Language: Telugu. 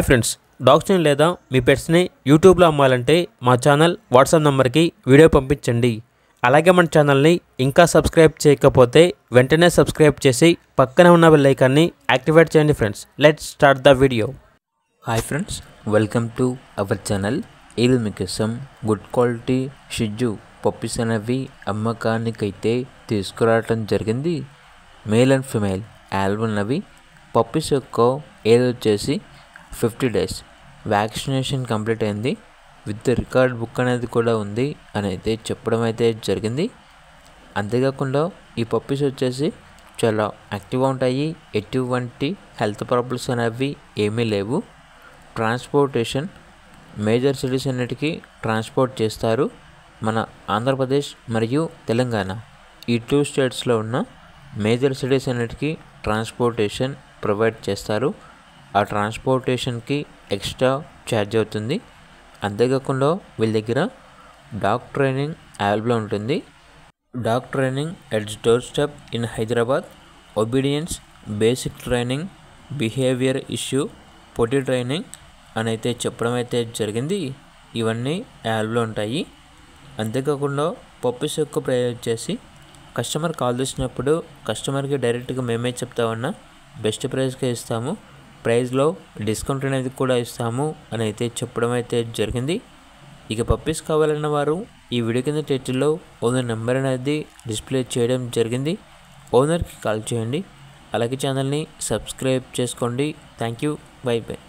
ఫ్రెండ్స్, డాగ్స్ని లేదా మీ పెట్స్ని యూట్యూబ్లో అమ్మాలంటే మా ఛానల్ వాట్సాప్ నెంబర్కి వీడియో పంపించండి. అలాగే మన ఛానల్ని ఇంకా సబ్స్క్రైబ్ చేయకపోతే వెంటనే సబ్స్క్రైబ్ చేసి పక్కన ఉన్న బెల్ ఐకాన్ని యాక్టివేట్ చేయండి. Friends, let's start the video. Hi friends, welcome to our channel. ఈరోజు మీకోసం గుడ్ క్వాలిటీ షిజ్జు పప్పీస్ అనేవి అమ్మకానికైతే తీసుకురావడం జరిగింది. మేల్ అండ్ ఫిమేల్ ఆల్బమ్ అవి. పప్పీస్ యొక్క ఏజ్ వచ్చేసి 50 days. వ్యాక్సినేషన్ కంప్లీట్ అయింది. విత్ రికార్డ్ బుక్ అనేది కూడా ఉంది అని అయితే చెప్పడం అయితే జరిగింది. అంతేకాకుండా ఈ పప్పీస్ వచ్చేసి చాలా యాక్టివ్గా ఉంటాయి. ఎటువంటి హెల్త్ ప్రాబ్లమ్స్ అనేవి ఏమీ లేవు. ట్రాన్స్పోర్టేషన్ మేజర్ సిటీస్ అన్నిటికీ ట్రాన్స్పోర్ట్ చేస్తారు. మన ఆంధ్రప్రదేశ్ మరియు తెలంగాణ ఈ 2 స్టేట్స్లో ఉన్న మేజర్ సిటీస్ అన్నిటికీ ట్రాన్స్పోర్టేషన్ ప్రొవైడ్ చేస్తారు. ఆ ట్రాన్స్పోర్టేషన్కి ఎక్స్ట్రా ఛార్జ్ అవుతుంది. అంతేకాకుండా వీళ్ళ దగ్గర డాగ్ ట్రైనింగ్ అవైలబుల్ ఉంటుంది. Dog training at door step in Hyderabad. Obedience, basic training, behaviour issue, Potti training అని అయితే చెప్పడం అయితే జరిగింది. ఇవన్నీ అవైలబుల్ ఉంటాయి. అంతేకాకుండా పప్పీస్ యొక్క ప్రైస్ వచ్చేసి కస్టమర్ కాల్ చేసినప్పుడు కస్టమర్కి డైరెక్ట్గా మేమే చెప్తామన్నా బెస్ట్ ప్రైస్కే ఇస్తాము. ప్రైస్లో డిస్కౌంట్ అనేది కూడా ఇస్తాము అని అయితే చెప్పడం అయితే జరిగింది. ఇక పప్పీస్ కావాలన్న వారు ఈ వీడియో కింద టైటిల్లో ఓనర్ నెంబర్ అనేది డిస్ప్లే చేయడం జరిగింది. ఓనర్కి కాల్ చేయండి. అలాగే ఛానల్ని సబ్స్క్రైబ్ చేసుకోండి. Thank you. By by.